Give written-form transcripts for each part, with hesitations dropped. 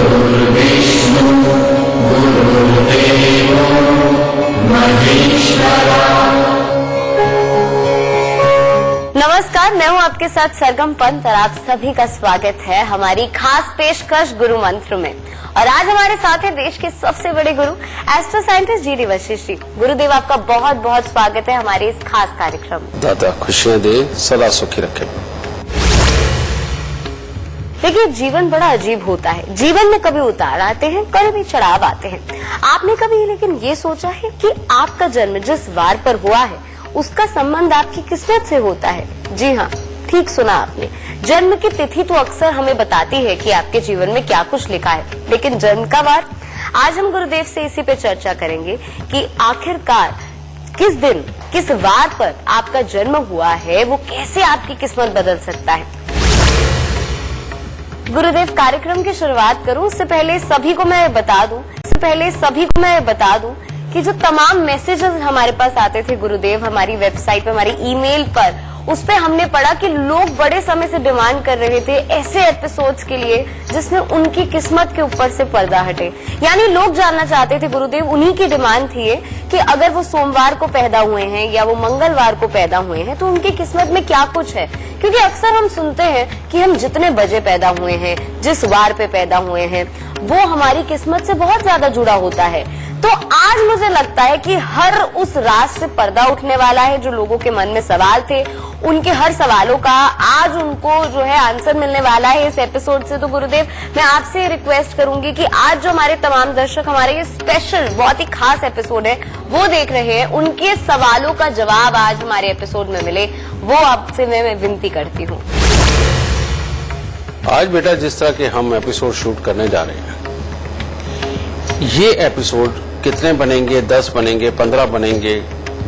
गुरुर्विष्णु गुरुर्देवो महेश्वरा। नमस्कार, मैं हूं आपके साथ सरगम पंत और आप सभी का स्वागत है हमारी खास पेशकश गुरु मंत्र में। और आज हमारे साथ है देश के सबसे बड़े गुरु astro scientist GD. Vashishtha ji. गुरुदेव, आपका बहुत बहुत स्वागत है हमारे इस खास कार्यक्रम में। दादा खुशियां दे, सदा सुखी रखे। देखिए, जीवन बड़ा अजीब होता है। जीवन में कभी उतार आते हैं, कभी चढ़ाव आते हैं। आपने कभी लेकिन ये सोचा है कि आपका जन्म जिस वार पर हुआ है उसका संबंध आपकी किस्मत से होता है? जी हाँ, ठीक सुना आपने। जन्म की तिथि तो अक्सर हमें बताती है कि आपके जीवन में क्या कुछ लिखा है, लेकिन जन्म का वार? आज हम गुरुदेव से इसी पे चर्चा करेंगे कि आखिरकार किस दिन किस वार पर आपका जन्म हुआ है, वो कैसे आपकी किस्मत बदल सकता है। गुरुदेव, कार्यक्रम की शुरुआत करूं उससे पहले सभी को मैं बता दूं कि जो तमाम मैसेजेस हमारे पास आते थे गुरुदेव, हमारी वेबसाइट पे, हमारी ईमेल पर, उस पे हमने पढ़ा कि लोग बड़े समय से डिमांड कर रहे थे ऐसे एपिसोड्स के लिए जिसमें उनकी किस्मत के ऊपर से पर्दा हटे। यानी लोग जानना चाहते थे गुरुदेव, उन्हीं की डिमांड थी कि अगर वो सोमवार को पैदा हुए हैं या वो मंगलवार को पैदा हुए हैं तो उनकी किस्मत में क्या कुछ है। क्योंकि अक्सर हम सुनते हैं कि हम जितने बजे पैदा हुए हैं, जिस वार पे पैदा हुए हैं, वो हमारी किस्मत से बहुत ज्यादा जुड़ा होता है। तो आज मुझे लगता है कि हर उस राज से पर्दा उठने वाला है। जो लोगों के मन में सवाल थे, उनके हर सवालों का आज उनको जो है आंसर मिलने वाला है इस एपिसोड से। तो गुरुदेव, मैं आपसे रिक्वेस्ट करूंगी कि आज जो हमारे तमाम दर्शक हमारे ये स्पेशल बहुत ही खास एपिसोड है वो देख रहे हैं, उनके सवालों का जवाब आज हमारे एपिसोड में मिले, वो आपसे मैं विनती करती हूँ। आज बेटा जिस तरह के हम एपिसोड शूट करने जा रहे हैं, ये एपिसोड कितने बनेंगे, 10 बनेंगे, 15 बनेंगे,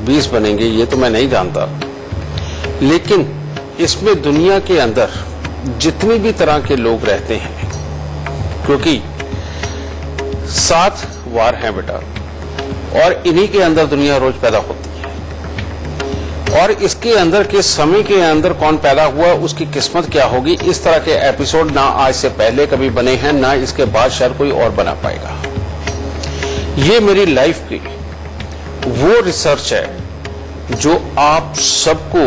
20 बनेंगे, ये तो मैं नहीं जानता। लेकिन इसमें दुनिया के अंदर जितनी भी तरह के लोग रहते हैं, क्योंकि 7 वार हैं बेटा, और इन्हीं के अंदर दुनिया रोज पैदा होती है। और इसके अंदर के समय के अंदर कौन पैदा हुआ, उसकी किस्मत क्या होगी, इस तरह के एपिसोड ना आज से पहले कभी बने हैं, ना इसके बाद शायद कोई और बना पाएगा। ये मेरी लाइफ की वो रिसर्च है जो आप सबको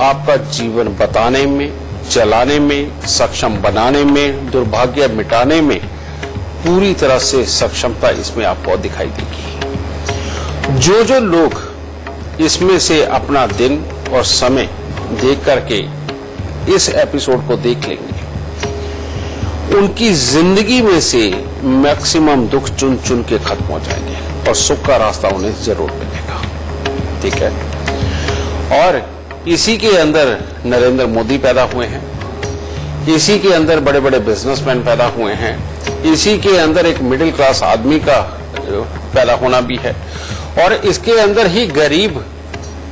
आपका जीवन बताने में, चलाने में, सक्षम बनाने में, दुर्भाग्य मिटाने में पूरी तरह से सक्षमता इसमें आपको दिखाई देगी। जो लोग इसमें से अपना दिन और समय देख करके इस एपिसोड को देख लेंगे, उनकी जिंदगी में से मैक्सिमम दुख चुन चुन के खत्म हो जाएंगे और सुख का रास्ता उन्हें जरूर मिलेगा। ठीक है। और इसी के अंदर नरेंद्र मोदी पैदा हुए हैं, इसी के अंदर बड़े बड़े बिजनेसमैन पैदा हुए हैं, इसी के अंदर एक मिडिल क्लास आदमी का पैदा होना भी है, और इसके अंदर ही गरीब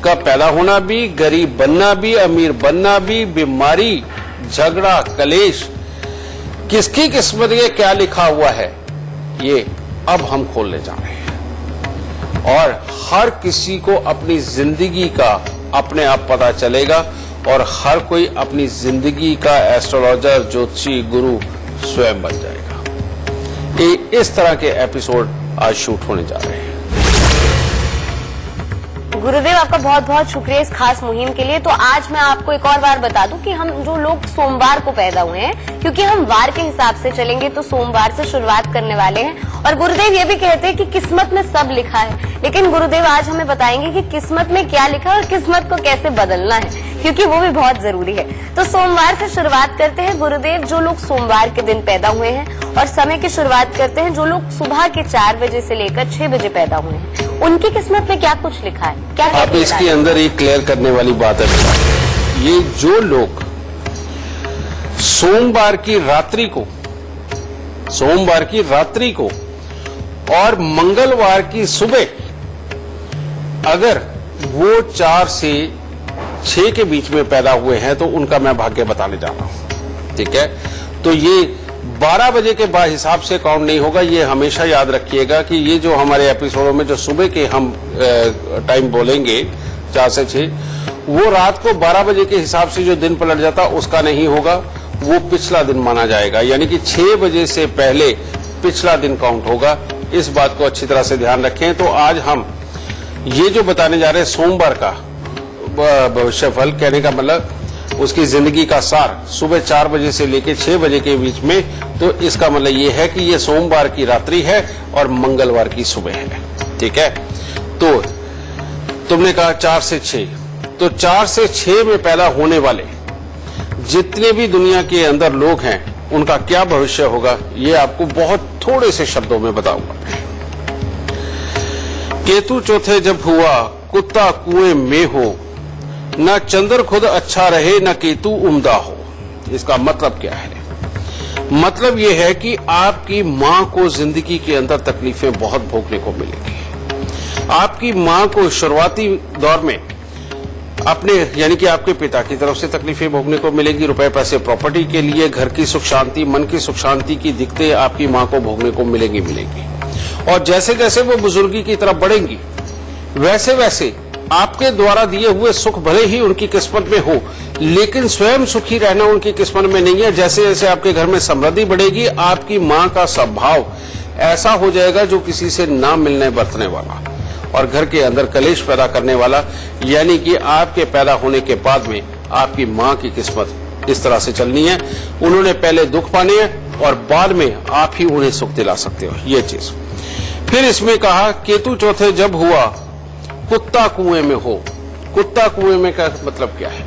का पैदा होना भी, गरीब बनना भी, अमीर बनना भी, बीमारी, झगड़ा, कलेश, किसकी किस्मत में क्या लिखा हुआ है ये अब हम खोलने जा रहे हैं। और हर किसी को अपनी जिंदगी का अपने आप पता चलेगा और हर कोई अपनी जिंदगी का एस्ट्रोलॉजर, ज्योतिषी, गुरु स्वयं बन जाएगा। ये इस तरह के एपिसोड आज शूट होने जा रहे हैं। गुरुदेव, आपका बहुत बहुत शुक्रिया इस खास मुहिम के लिए। तो आज मैं आपको एक और बार बता दूं कि हम जो लोग सोमवार को पैदा हुए हैं, क्योंकि हम वार के हिसाब से चलेंगे तो सोमवार से शुरुआत करने वाले हैं। और गुरुदेव ये भी कहते हैं कि किस्मत में सब लिखा है, लेकिन गुरुदेव आज हमें बताएंगे कि किस्मत में क्या लिखा है और किस्मत को कैसे बदलना है, क्योंकि वो भी बहुत जरूरी है। तो सोमवार से शुरुआत करते हैं गुरुदेव। जो लोग सोमवार के दिन पैदा हुए हैं, और समय की शुरुआत करते हैं जो लोग सुबह के 4 बजे से लेकर 6 बजे पैदा हुए हैं, उनकी किस्मत में क्या कुछ लिखा है, क्या आप इसके अंदर एक क्लियर करने वाली बात है। ये जो लोग सोमवार की रात्रि को और मंगलवार की सुबह अगर वो 4 से 6 के बीच में पैदा हुए हैं तो उनका मैं भाग्य बताने जा रहा हूं। ठीक है। तो ये 12 बजे के बाद हिसाब से काउंट नहीं होगा। ये हमेशा याद रखिएगा कि ये जो हमारे एपिसोडों में जो सुबह के हम टाइम बोलेंगे 4 से 6, वो रात को 12 बजे के हिसाब से जो दिन पलट जाता उसका नहीं होगा, वो पिछला दिन माना जाएगा। यानी कि 6 बजे से पहले पिछला दिन काउंट होगा। इस बात को अच्छी तरह से ध्यान रखें। तो आज हम ये जो बताने जा रहे हैं सोमवार का भविष्यफल, कहने का मतलब उसकी जिंदगी का सार, सुबह 4 बजे से लेकर 6 बजे के बीच में। तो इसका मतलब ये है कि ये सोमवार की रात्रि है और मंगलवार की सुबह है। ठीक है, तो तुमने कहा 4 से 6, तो 4 से 6 में पैदा होने वाले जितने भी दुनिया के अंदर लोग हैं उनका क्या भविष्य होगा, ये आपको बहुत थोड़े से शब्दों में बताऊंगा। केतु चौथे जब हुआ, कुत्ता कुएं में हो, न चंद्र खुद अच्छा रहे न केतु उम्दा हो। इसका मतलब क्या है? मतलब यह है कि आपकी मां को जिंदगी के अंदर तकलीफें बहुत भोगने को मिलेंगी। आपकी मां को शुरुआती दौर में अपने यानी कि आपके पिता की तरफ से तकलीफें भोगने को मिलेंगी। रुपए पैसे प्रॉपर्टी के लिए, घर की सुख शांति, मन की सुख शांति की दिक्कतें आपकी मां को भोगने को मिलेंगी। और जैसे जैसे वो बुजुर्गी की तरफ बढ़ेंगी वैसे वैसे आपके द्वारा दिए हुए सुख भले ही उनकी किस्मत में हो, लेकिन स्वयं सुखी रहना उनकी किस्मत में नहीं है। जैसे जैसे आपके घर में समृद्धि बढ़ेगी, आपकी मां का स्वभाव ऐसा हो जाएगा जो किसी से ना मिलने बरतने वाला और घर के अंदर कलेश पैदा करने वाला। यानी कि आपके पैदा होने के बाद में आपकी मां की किस्मत इस तरह से चलनी है। उन्होंने पहले दुख पाने हैं और बाद में आप ही उन्हें सुख दिला सकते हो, ये चीज। फिर इसमें कहा केतु चौथे जब हुआ, कुत्ता कुएं में हो। कुत्ता कुएं में का मतलब क्या है?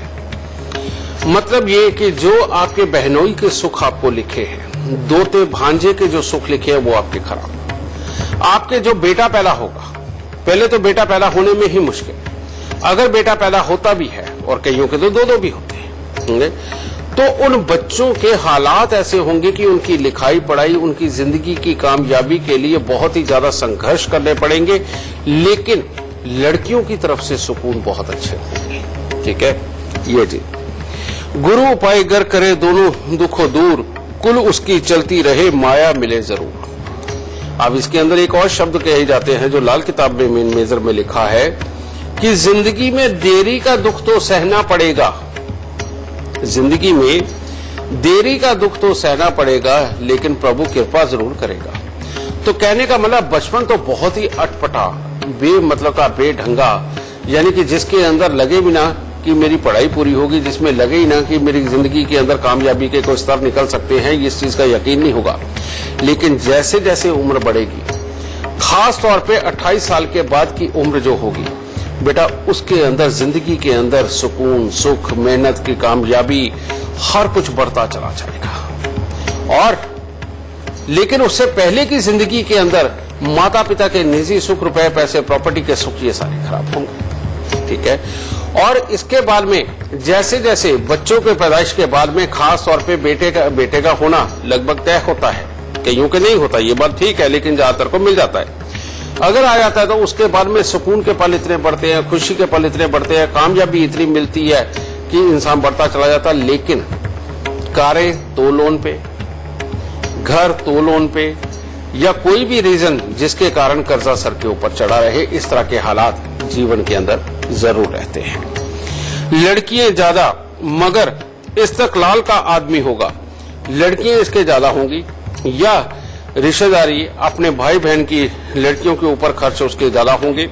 मतलब ये कि जो आपके बहनोई के सुख आपको लिखे हैं, दोते भांजे के जो सुख लिखे हैं वो आपके खराब। आपके जो बेटा पैदा होगा, पहले तो बेटा पैदा होने में ही मुश्किल, अगर बेटा पैदा होता भी है, और कईयों के तो दो भी होते हैं, तो उन बच्चों के हालात ऐसे होंगे कि उनकी लिखाई पढ़ाई, उनकी जिंदगी की कामयाबी के लिए बहुत ही ज्यादा संघर्ष करने पड़ेंगे। लेकिन लड़कियों की तरफ से सुकून बहुत अच्छे होंगे। ठीक है, ये जी। गुरु उपाय गर करे दोनों दुखों दूर, कुल उसकी चलती रहे माया मिले जरूर। अब इसके अंदर एक और शब्द कहे जाते हैं जो लाल किताब में मेन मेजर में लिखा है कि जिंदगी में देरी का दुख तो सहना पड़ेगा। जिंदगी में देरी का दुख तो सहना पड़ेगा, लेकिन प्रभु कृपा जरूर करेगा। तो कहने का मतलब बचपन तो बहुत ही अटपटा, मतलब का बेढंगा, यानी कि जिसके अंदर लगे भी ना कि मेरी पढ़ाई पूरी होगी, जिसमें लगे ही ना कि मेरी जिंदगी के अंदर कामयाबी के कोई स्तर निकल सकते हैं, इस चीज का यकीन नहीं होगा। लेकिन जैसे जैसे उम्र बढ़ेगी, खास तौर पे 28 साल के बाद की उम्र जो होगी बेटा, उसके अंदर जिंदगी के अंदर सुकून, सुख, मेहनत की कामयाबी, हर कुछ बढ़ता चला जाएगा। और लेकिन उससे पहले की जिंदगी के अंदर माता पिता के निजी सुख, रुपए पैसे प्रॉपर्टी के सुख, ये सारे खराब होंगे। ठीक है, और इसके बाद में जैसे जैसे बच्चों के पैदाइश के बाद में खास तौर पे बेटे का होना लगभग तय होता है, कईयों के नहीं होता, ये बात ठीक है, लेकिन ज्यादातर को मिल जाता है। अगर आ जाता है तो उसके बाद में सुकून के पल इतने बढ़ते हैं, खुशी के पल इतने बढ़ते हैं, कामयाबी इतनी मिलती है कि इंसान बढ़ता चला जाता है। लेकिन कारें तो लोन पे, घर तो लोन पे, या कोई भी रीजन जिसके कारण कर्जा सर के ऊपर चढ़ा रहे, इस तरह के हालात जीवन के अंदर जरूर रहते हैं। लड़कियां ज्यादा मगर इस्तकलाल का आदमी होगा, लड़कियां इसके ज्यादा होंगी, या रिश्तेदारी अपने भाई बहन की लड़कियों के ऊपर खर्च उसके ज्यादा होंगे,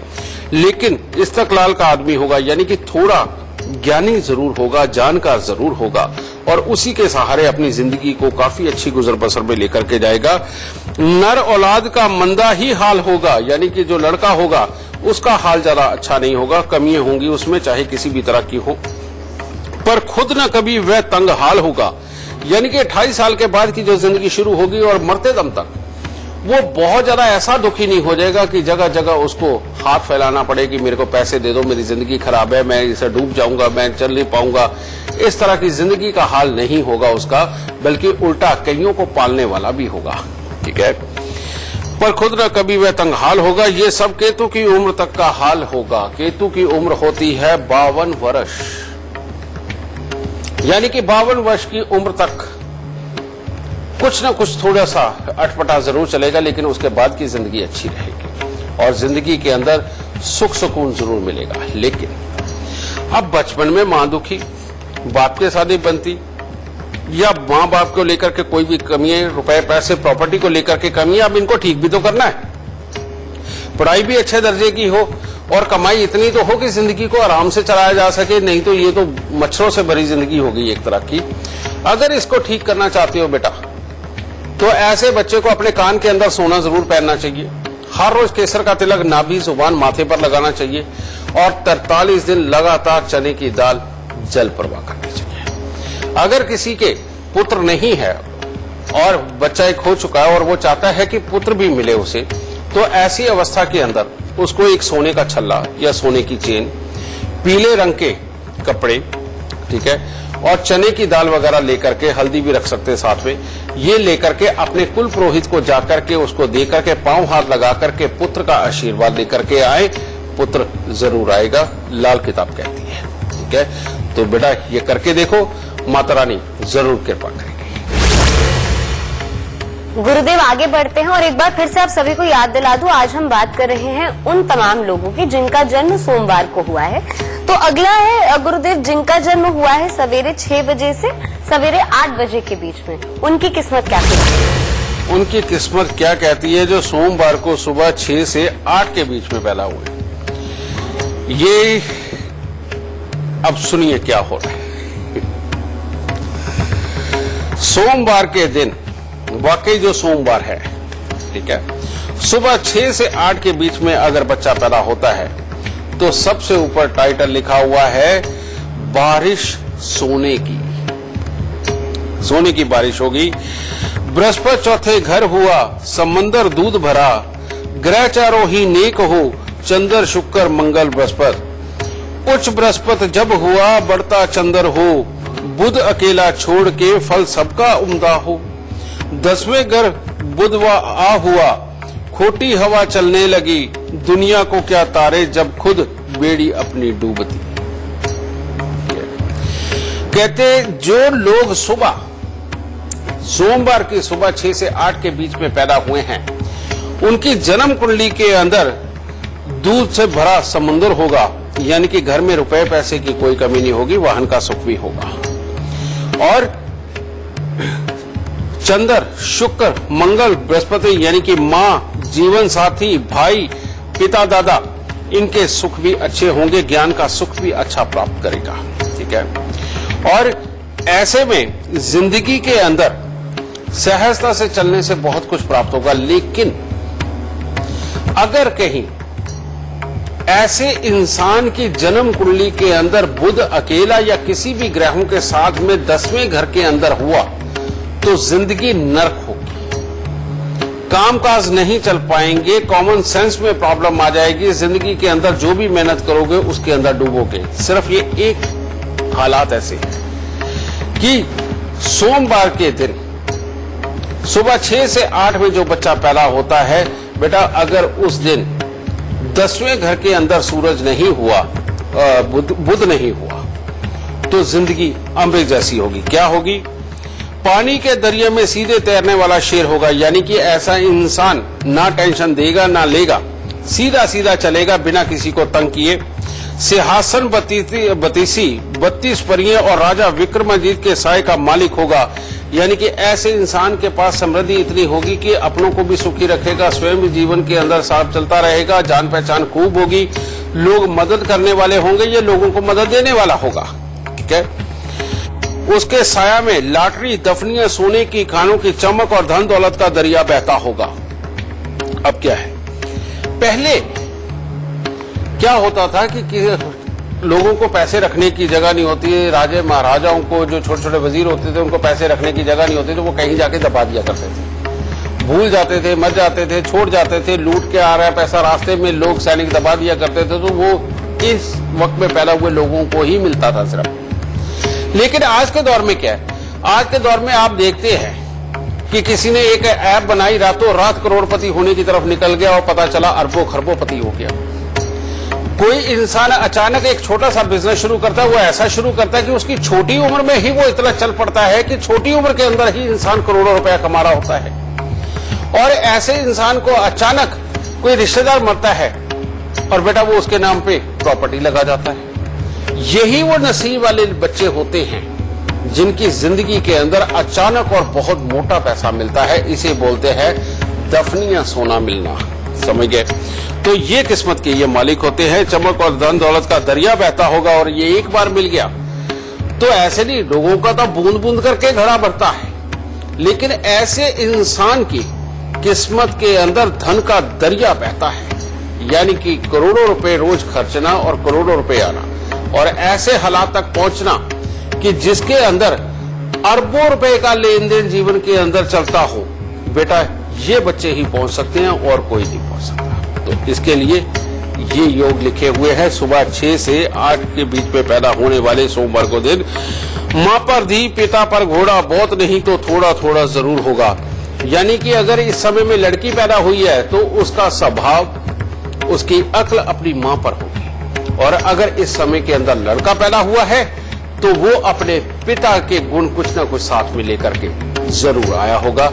लेकिन इस्तकलाल का आदमी होगा, यानी कि थोड़ा ज्ञानी जरूर होगा, जानकार जरूर होगा, और उसी के सहारे अपनी जिंदगी को काफी अच्छी गुजर बसर में लेकर के जाएगा। नर औलाद का मंदा ही हाल होगा, यानी कि जो लड़का होगा उसका हाल ज्यादा अच्छा नहीं होगा, कमियां होंगी उसमें चाहे किसी भी तरह की हो, पर खुद न कभी वह तंग हाल होगा। यानी कि 28 साल के बाद की जो जिंदगी शुरू होगी और मरते दम तक वो बहुत ज्यादा ऐसा दुखी नहीं हो जाएगा कि जगह जगह उसको हाथ फैलाना पड़े कि मेरे को पैसे दे दो, मेरी जिंदगी खराब है, मैं इसे डूब जाऊंगा, मैं चल नहीं पाऊंगा। इस तरह की जिंदगी का हाल नहीं होगा उसका, बल्कि उल्टा कईयों को पालने वाला भी होगा। ठीक है, पर खुद न कभी वह तंग हाल होगा। ये सब केतु की उम्र तक का हाल होगा। केतु की उम्र होती है 52 वर्ष, यानी कि 52 वर्ष की उम्र तक कुछ ना कुछ थोड़ा सा अटपटा जरूर चलेगा, लेकिन उसके बाद की जिंदगी अच्छी रहेगी और जिंदगी के अंदर सुख सुकून जरूर मिलेगा। लेकिन अब बचपन में मां दुखी, बाप के साथ नहीं बनती, या माँ बाप को लेकर के कोई भी कमी है, रुपए पैसे प्रॉपर्टी को लेकर के कमी है, अब इनको ठीक भी तो करना है। पढ़ाई भी अच्छे दर्जे की हो और कमाई इतनी तो हो कि जिंदगी को आराम से चलाया जा सके, नहीं तो ये तो मच्छरों से भरी जिंदगी हो गई एक तरह की। अगर इसको ठीक करना चाहते हो बेटा, तो ऐसे बच्चे को अपने कान के अंदर सोना जरूर पहनना चाहिए। हर रोज केसर का तिलक नाभि जुबान माथे पर लगाना चाहिए और 43 दिन लगातार चने की दाल जल प्रवाह करनी चाहिए। अगर किसी के पुत्र नहीं है और बच्चा एक हो चुका है और वो चाहता है कि पुत्र भी मिले उसे, तो ऐसी अवस्था के अंदर उसको एक सोने का छल्ला या सोने की चेन, पीले रंग के कपड़े, ठीक है, और चने की दाल वगैरह लेकर के, हल्दी भी रख सकते हैं साथ में, ये लेकर के अपने कुल पुरोहित को जाकर के उसको देकर के पांव हाथ लगा करके पुत्र का आशीर्वाद लेकर के आए, पुत्र जरूर आएगा, लाल किताब कहती है। ठीक है, तो बेटा ये करके देखो, माता रानी जरूर कृपा करेगी। गुरुदेव आगे बढ़ते हैं और एक बार फिर से आप सभी को याद दिला दूं, आज हम बात कर रहे हैं उन तमाम लोगों की जिनका जन्म सोमवार को हुआ है। तो अगला है गुरुदेव जिनका जन्म हुआ है सवेरे 6 बजे से सवेरे 8 बजे के बीच में, उनकी किस्मत क्या कहती है? उनकी किस्मत क्या कहती है जो सोमवार को सुबह 6 से 8 के बीच में पैदा हुए? ये अब सुनिए क्या हो रहा है। सोमवार के दिन वाकई जो सोमवार है, ठीक है, सुबह 6 से 8 के बीच में अगर बच्चा पैदा होता है तो सबसे ऊपर टाइटल लिखा हुआ है बारिश सोने की। सोने की बारिश होगी। बृहस्पति चौथे घर हुआ, समंदर दूध भरा, ग्रह चारों ही नेक हो, चंद्र शुक्र मंगल बृहस्पति। उच्च बृहस्पति जब हुआ, बढ़ता चंद्र हो, बुध अकेला छोड़ के फल सबका उम्दा हो। 10वें घर बुधवा आ हुआ, खोटी हवा चलने लगी, दुनिया को क्या तारे जब खुद बेड़ी अपनी डूबती। कहते जो लोग सुबह सोमवार की सुबह 6 से 8 के बीच में पैदा हुए हैं, उनकी जन्म कुंडली के अंदर दूध से भरा समुद्र होगा, यानी कि घर में रुपए पैसे की कोई कमी नहीं होगी, वाहन का सुख भी होगा। और चंद्र शुक्र मंगल बृहस्पति यानी कि माँ, जीवन साथी, भाई, पिता, दादा, इनके सुख भी अच्छे होंगे, ज्ञान का सुख भी अच्छा प्राप्त करेगा। ठीक है, और ऐसे में जिंदगी के अंदर सहजता से चलने से बहुत कुछ प्राप्त होगा। लेकिन अगर कहीं ऐसे इंसान की जन्म कुंडली के अंदर बुध अकेला या किसी भी ग्रहों के साथ में 10वें घर के अंदर हुआ तो जिंदगी नरक होगी, कामकाज नहीं चल पाएंगे, कॉमन सेंस में प्रॉब्लम आ जाएगी, जिंदगी के अंदर जो भी मेहनत करोगे उसके अंदर डूबोगे। सिर्फ ये एक हालात ऐसे हैं कि सोमवार के दिन सुबह 6 से 8 में जो बच्चा पैदा होता है, बेटा अगर उस दिन 10वें घर के अंदर सूरज नहीं हुआ, बुध नहीं हुआ, तो जिंदगी अमृत जैसी होगी। क्या होगी? पानी के दरिया में सीधे तैरने वाला शेर होगा, यानी कि ऐसा इंसान ना टेंशन देगा ना लेगा, सीधा सीधा चलेगा बिना किसी को तंग किए। सिंहासन बतीसी 32 परियां और राजा विक्रमादित्य के साए का मालिक होगा, यानी कि ऐसे इंसान के पास समृद्धि इतनी होगी कि अपनों को भी सुखी रखेगा, स्वयं भी जीवन के अंदर साफ चलता रहेगा, जान पहचान खूब होगी, लोग मदद करने वाले होंगे, ये लोगों को मदद देने वाला होगा। ठीक है, उसके साया में लाटरी, दफनियां, सोने की खानों की चमक और धन दौलत का दरिया बहता होगा। अब क्या है, पहले क्या होता था कि लोगों को पैसे रखने की जगह नहीं होती है, राजे महाराजाओं को जो छोटे छोटे वजीर होते थे उनको पैसे रखने की जगह नहीं होती, तो वो कहीं जाके दबा दिया करते थे, भूल जाते थे, मर जाते थे, छोड़ जाते थे, लूट के आ रहा है पैसा, रास्ते में लोग सैनिक दबा दिया करते थे, तो वो इस वक्त में पैदा हुए लोगों को ही मिलता था सिर्फ। लेकिन आज के दौर में क्या है, आज के दौर में आप देखते हैं कि किसी ने एक ऐप बनाई, रातों रात करोड़पति होने की तरफ निकल गया और पता चला अरबों खरबों-पति हो गया। कोई इंसान अचानक एक छोटा सा बिजनेस शुरू करता है, वो ऐसा शुरू करता है कि उसकी छोटी उम्र में ही वो इतना चल पड़ता है कि छोटी उम्र के अंदर ही इंसान करोड़ों रुपया कमा रहा होता है। और ऐसे इंसान को अचानक कोई रिश्तेदार मरता है और बेटा वो उसके नाम पे प्रॉपर्टी लगा जाता है। यही वो नसीब वाले बच्चे होते हैं जिनकी जिंदगी के अंदर अचानक और बहुत मोटा पैसा मिलता है, इसे बोलते हैं दफनिया सोना मिलना। समझ गए? तो ये किस्मत के ये मालिक होते हैं। चमक और धन दौलत का दरिया बहता होगा और ये एक बार मिल गया तो ऐसे नहीं, लोगों का तो बूंद बूंद करके घड़ा भरता है, लेकिन ऐसे इंसान की किस्मत के अंदर धन का दरिया बहता है, यानी कि करोड़ों रुपए रोज खर्चना और करोड़ों रुपए आना, और ऐसे हालात तक पहुंचना कि जिसके अंदर अरबों रुपए का लेन देन जीवन के अंदर चलता हो। बेटा, ये बच्चे ही पहुंच सकते हैं और कोई नहीं पहुंच सकता। तो इसके लिए ये योग लिखे हुए हैं। सुबह 6 से 8 के बीच में पैदा होने वाले सोमवार को दिन, मां पर धी पिता पर घोड़ा, बहुत नहीं तो थोड़ा थोड़ा जरूर होगा। यानी कि अगर इस समय में लड़की पैदा हुई है तो उसका स्वभाव, उसकी अक्ल अपनी मां पर होगी, और अगर इस समय के अंदर लड़का पैदा हुआ है तो वो अपने पिता के गुण कुछ ना कुछ साथ में लेकर के जरूर आया होगा।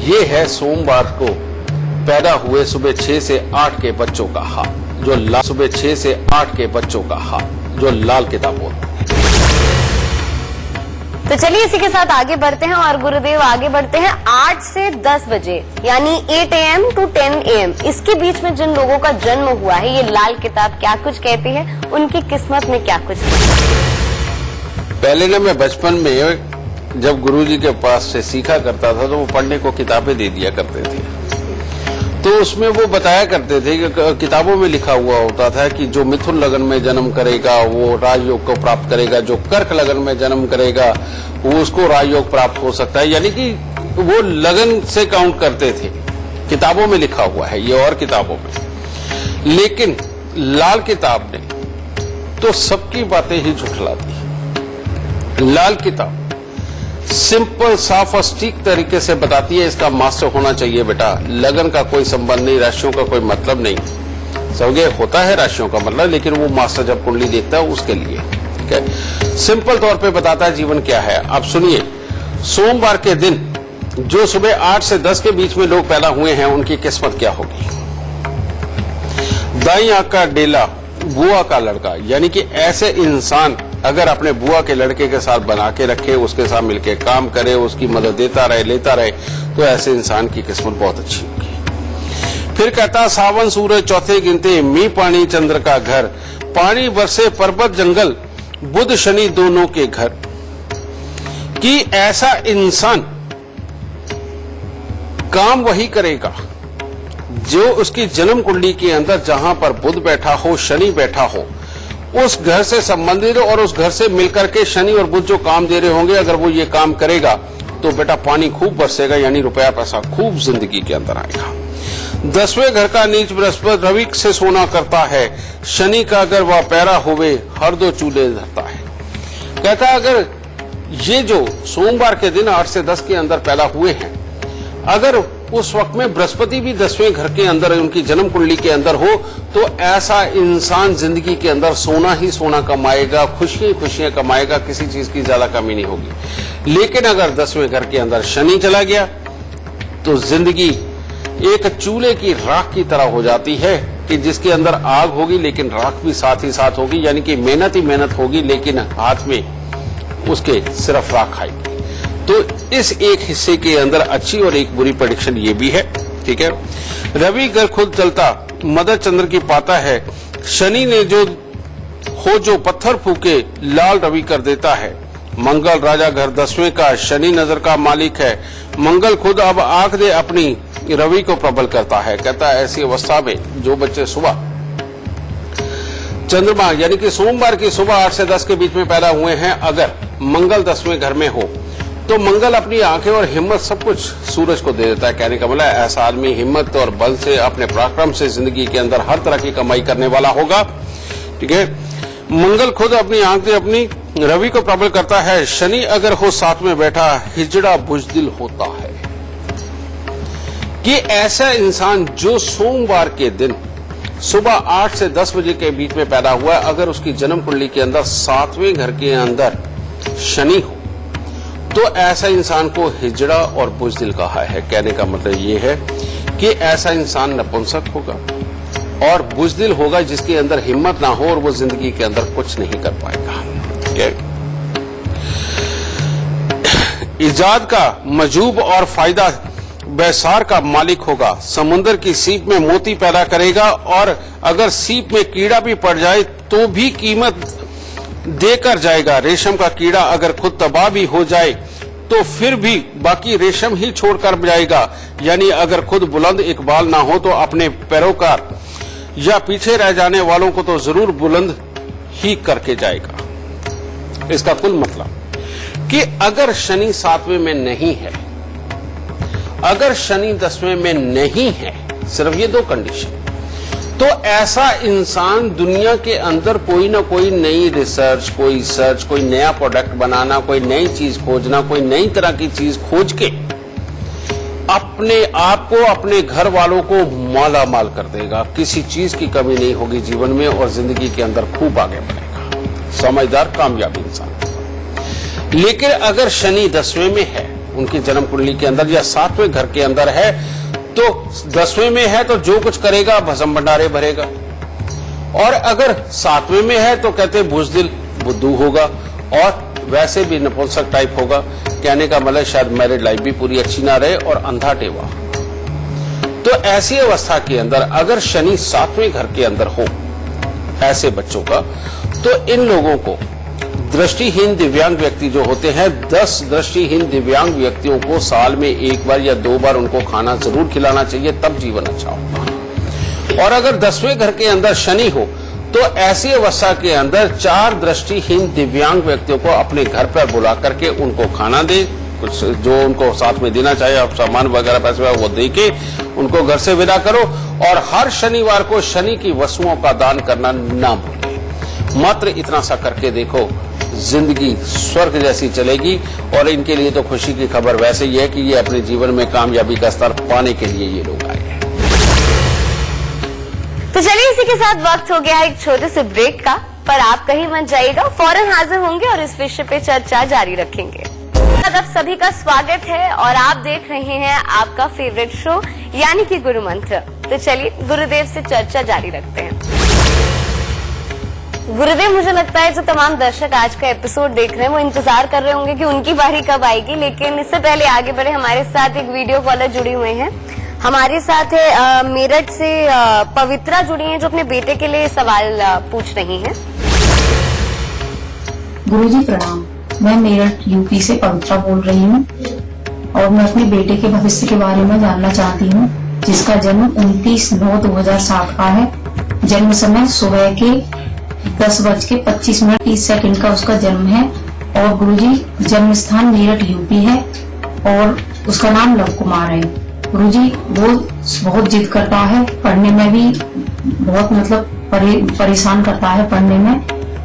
ये है सोमवार को पैदा हुए सुबह 6 से 8 के बच्चों का हाल, जो सुबह 6 से 8 के बच्चों का हाल, जो लाल किताब बोलते हैं। तो चलिए इसी के साथ आगे बढ़ते हैं और गुरुदेव आगे बढ़ते हैं 8 से 10 बजे, यानी 8 AM to 10 AM, इसके बीच में जिन लोगों का जन्म हुआ है, ये लाल किताब क्या कुछ कहती है, उनकी किस्मत में क्या कुछ है। पहले ना मैं बचपन में जब गुरुजी के पास से सीखा करता था तो वो पढ़ने को किताबें दे दिया करते थे, तो उसमें वो बताया करते थे कि किताबों में लिखा हुआ होता था कि जो मिथुन लगन में जन्म करेगा वो राजयोग को प्राप्त करेगा, जो कर्क लगन में जन्म करेगा वो उसको राजयोग प्राप्त हो सकता है। यानी कि वो लगन से काउंट करते थे, किताबों में लिखा हुआ है ये, और किताबों में। लेकिन लाल किताब ने तो सबकी बातें ही झुठला दी। लाल किताब सिंपल, साफ और सटीक तरीके से बताती है इसका मास्टर होना चाहिए बेटा, लगन का कोई संबंध नहीं, राशियों का कोई मतलब नहीं। समझे? होता है राशियों का मतलब, लेकिन वो मास्टर जब कुंडली देखता है उसके लिए, ठीक है। सिंपल तौर पे बताता है जीवन क्या है। आप सुनिए, सोमवार के दिन जो सुबह 8 से 10 के बीच में लोग पैदा हुए हैं उनकी किस्मत क्या होगी। दाई आंख का डेला, बुआ का लड़का, यानी कि ऐसे इंसान अगर अपने बुआ के लड़के के साथ बना के रखे, उसके साथ मिलके काम करे, उसकी मदद देता रहे, लेता रहे, तो ऐसे इंसान की किस्मत बहुत अच्छी होगी। फिर कहता सावन सूरज चौथे गिनते, मी पानी चंद्र का घर, पानी बरसे पर्वत जंगल, बुध शनि दोनों के घर। कि ऐसा इंसान काम वही करेगा जो उसकी जन्म कुंडली के अंदर जहां पर बुध बैठा हो, शनि बैठा हो, उस घर से संबंधित और उस घर से मिलकर के शनि और बुध जो काम दे रहे होंगे, अगर वो ये काम करेगा तो बेटा पानी खूब बरसेगा, यानी रुपया पैसा खूब जिंदगी के अंदर आएगा। 10वें घर का नीच बृहस्पति रवि से सोना करता है, शनि का अगर वह पैरा होवे हर 2 चूल्हे धरता है। कहता अगर ये जो सोमवार के दिन 8 से 10 के अंदर पैदा हुए हैं, अगर उस वक्त में बृहस्पति भी 10वें घर के अंदर, उनकी जन्म कुंडली के अंदर हो, तो ऐसा इंसान जिंदगी के अंदर सोना ही सोना कमाएगा, खुशियां खुशियां कमाएगा, किसी चीज की ज्यादा कमी नहीं होगी। लेकिन अगर 10वें घर के अंदर शनि चला गया तो जिंदगी एक चूल्हे की राख की तरह हो जाती है, कि जिसके अंदर आग होगी लेकिन राख भी साथ ही साथ होगी, यानी कि मेहनत ही मेहनत होगी, लेकिन हाथ में उसके सिर्फ राख आएगी। तो इस एक हिस्से के अंदर अच्छी और एक बुरी प्रेडिक्शन ये भी है, ठीक है। रवि घर खुद चलता, मदर चंद्र की पाता है, शनि ने जो पत्थर फूके लाल रवि कर देता है। मंगल राजा घर 10वें का, शनि नजर का मालिक है, मंगल खुद अब आंख दे अपनी रवि को प्रबल करता है। कहता है ऐसी अवस्था में जो बच्चे सुबह चंद्रमा यानी कि सोमवार की सुबह 8 से 10 के बीच में पैदा हुए हैं, अगर मंगल 10वें घर में हो तो मंगल अपनी आंखें और हिम्मत सब कुछ सूरज को दे देता है। कहने का मतलब ऐसा आदमी हिम्मत और बल से, अपने पराक्रम से जिंदगी के अंदर हर तरह की कमाई करने वाला होगा, ठीक है। मंगल खुद अपनी आंख से अपनी रवि को प्रबल करता है। शनि अगर हो साथ में बैठा, हिजड़ा बुजदिल होता है। कि ऐसा इंसान जो सोमवार के दिन सुबह 8 से 10 बजे के बीच में पैदा हुआ है, अगर उसकी जन्म कुंडली के अंदर 7वें घर के अंदर शनि हो, तो ऐसा इंसान को हिजड़ा और बुजदिल कहा है। कहने का मतलब ये है कि ऐसा इंसान नपुंसक होगा और बुजदिल होगा, जिसके अंदर हिम्मत ना हो और वो जिंदगी के अंदर कुछ नहीं कर पाएगा, ठीक है। इजाद का मजूब और फायदा बैसार का मालिक होगा। समुद्र की सीप में मोती पैदा करेगा और अगर सीप में कीड़ा भी पड़ जाए तो भी कीमत देकर जाएगा। रेशम का कीड़ा अगर खुद तबाह भी हो जाए तो फिर भी बाकी रेशम ही छोड़कर जाएगा। यानी अगर खुद बुलंद इकबाल ना हो तो अपने पैरोकार या पीछे रह जाने वालों को तो जरूर बुलंद ही करके जाएगा। इसका कुल मतलब कि अगर शनि 7वें में नहीं है, अगर शनि 10वें में नहीं है, सिर्फ ये 2 कंडीशन, तो ऐसा इंसान दुनिया के अंदर कोई ना कोई नई रिसर्च, कोई सर्च, कोई नया प्रोडक्ट बनाना, कोई नई चीज खोजना, कोई नई तरह की चीज खोज के अपने आप को, अपने घर वालों को माला माल कर देगा। किसी चीज की कमी नहीं होगी जीवन में और जिंदगी के अंदर खूब आगे बढ़ेगा। समझदार, कामयाब इंसान। लेकिन अगर शनि 10वें में है, उनकी जन्म कुंडली के अंदर या 7वें घर के अंदर है, तो 10वें में है तो जो कुछ करेगा भस्म भंडारे भरेगा। और अगर 7वें में है तो कहते बुजदिल, बुद्धू होगा और वैसे भी नपुंसक टाइप होगा। कहने का मतलब शायद मैरिड लाइफ भी पूरी अच्छी ना रहे और अंधा टेवा। तो ऐसी अवस्था के अंदर अगर शनि 7वें घर के अंदर हो ऐसे बच्चों का, तो इन लोगों को दृष्टिहीन दिव्यांग व्यक्ति जो होते हैं, 10 दृष्टिहीन दिव्यांग व्यक्तियों को साल में 1 बार या 2 बार उनको खाना जरूर खिलाना चाहिए, तब जीवन अच्छा होगा। और अगर 10वें घर के अंदर शनि हो तो ऐसी अवस्था के अंदर 4 दृष्टिहीन दिव्यांग व्यक्तियों को अपने घर पर बुला करके उनको खाना दे, कुछ जो उनको साथ में देना चाहिए, आप सामान वगैरह पैसे वो दे के उनको घर से विदा करो। और हर शनिवार को शनि की वस्तुओं का दान करना ना भूलें। मात्र इतना सा करके देखो, जिंदगी स्वर्ग जैसी चलेगी। और इनके लिए तो खुशी की खबर वैसे ही है कि ये अपने जीवन में कामयाबी का स्तर पाने के लिए ये लोग आए हैं। तो चलिए इसी के साथ वक्त हो गया है एक छोटे से ब्रेक का, पर आप कहीं मत जाइएगा, फौरन हाजिर होंगे और इस विषय पे चर्चा जारी रखेंगे। आप सभी का स्वागत है और आप देख रहे हैं आपका फेवरेट शो यानी कि गुरु मंत्र। तो चलिए गुरुदेव से चर्चा जारी रखते हैं। गुरुदेव, मुझे लगता है जो तमाम दर्शक आज का एपिसोड देख रहे हैं वो इंतजार कर रहे होंगे कि उनकी बारी कब आएगी। लेकिन इससे पहले आगे बढ़े, हमारे साथ एक वीडियो कॉलर जुड़ी हुए हैं। हमारे साथ है मेरठ से पवित्रा जुड़ी हैं, जो अपने बेटे के लिए सवाल पूछ रही हैं। गुरुजी प्रणाम, मैं मेरठ यूपी से पवित्रा बोल रही हूँ और मैं अपने बेटे के भविष्य के बारे में जानना चाहती हूँ, जिसका जन्म 29/9/2007 का है। जन्म समय सुबह के 10:25 का उसका जन्म है। और गुरुजी जन्म स्थान मेरठ यूपी है और उसका नाम लव कुमार है। गुरुजी वो बहुत जिद करता है, पढ़ने में भी बहुत मतलब परेशान करता है पढ़ने में।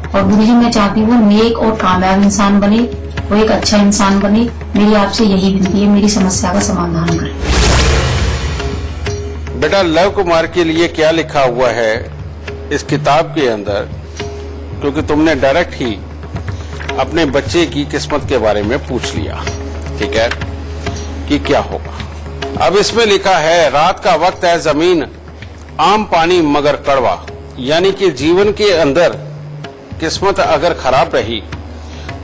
और गुरुजी मैं चाहती हूँ वो नेक और कामयाब इंसान बने, वो एक अच्छा इंसान बने। मेरी आपसे यही विनती है, मेरी समस्या का समाधान करें। बेटा, लव कुमार के लिए क्या लिखा हुआ है इस किताब के अंदर, क्योंकि तुमने डायरेक्ट ही अपने बच्चे की किस्मत के बारे में पूछ लिया, ठीक है, कि क्या होगा। अब इसमें लिखा है, रात का वक्त है, जमीन आम पानी मगर कड़वा। यानी कि जीवन के अंदर किस्मत अगर खराब रही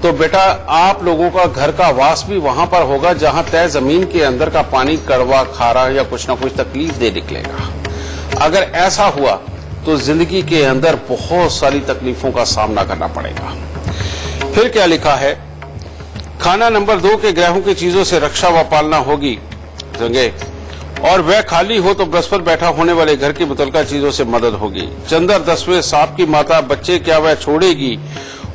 तो बेटा आप लोगों का घर का वास भी वहां पर होगा जहां तय जमीन के अंदर का पानी कड़वा, खारा या कुछ ना कुछ तकलीफ दे निकलेगा। अगर ऐसा हुआ तो जिंदगी के अंदर बहुत सारी तकलीफों का सामना करना पड़ेगा। फिर क्या लिखा है, खाना नंबर 2 के ग्रहों की चीजों से रक्षा व पालना होगी जंगे, और वह खाली हो तो बृहस्पति बैठा होने वाले घर की मुतलका चीजों से मदद होगी। चंद्र 10वें सांप की माता, बच्चे क्या वह छोड़ेगी,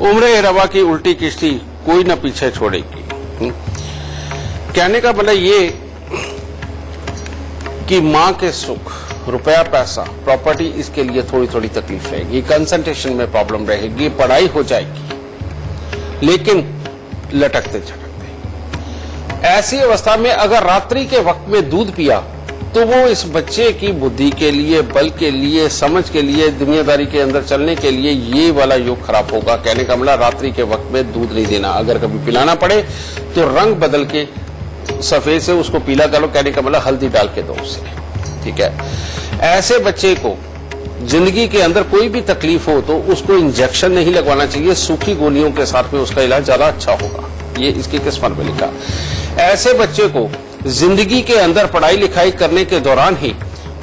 उम्रे रवा की उल्टी किश्ती कोई न पीछे छोड़ेगी। कहने का मतलब ये कि मां के सुख, रुपया पैसा, प्रॉपर्टी, इसके लिए थोड़ी थोड़ी तकलीफ रहेगी, कंसंट्रेशन में प्रॉब्लम रहेगी, पढ़ाई हो जाएगी लेकिन लटकते झटकते। ऐसी अवस्था में अगर रात्रि के वक्त में दूध पिया तो वो इस बच्चे की बुद्धि के लिए, बल के लिए, समझ के लिए, दुनियादारी के अंदर चलने के लिए ये वाला योग खराब होगा। कहने का मतलब रात्रि के वक्त में दूध नहीं देना। अगर कभी पिलाना पड़े तो रंग बदल के सफेद से उसको पीला कर लो, कहने का मतलब हल्दी डाल के दो उसे, ठीक है। ऐसे बच्चे को जिंदगी के अंदर कोई भी तकलीफ हो तो उसको इंजेक्शन नहीं लगवाना चाहिए, सूखी गोलियों के साथ में उसका इलाज ज्यादा अच्छा होगा। ये इसकी किस्मत में लिखा। ऐसे बच्चे को जिंदगी के अंदर पढ़ाई लिखाई करने के दौरान ही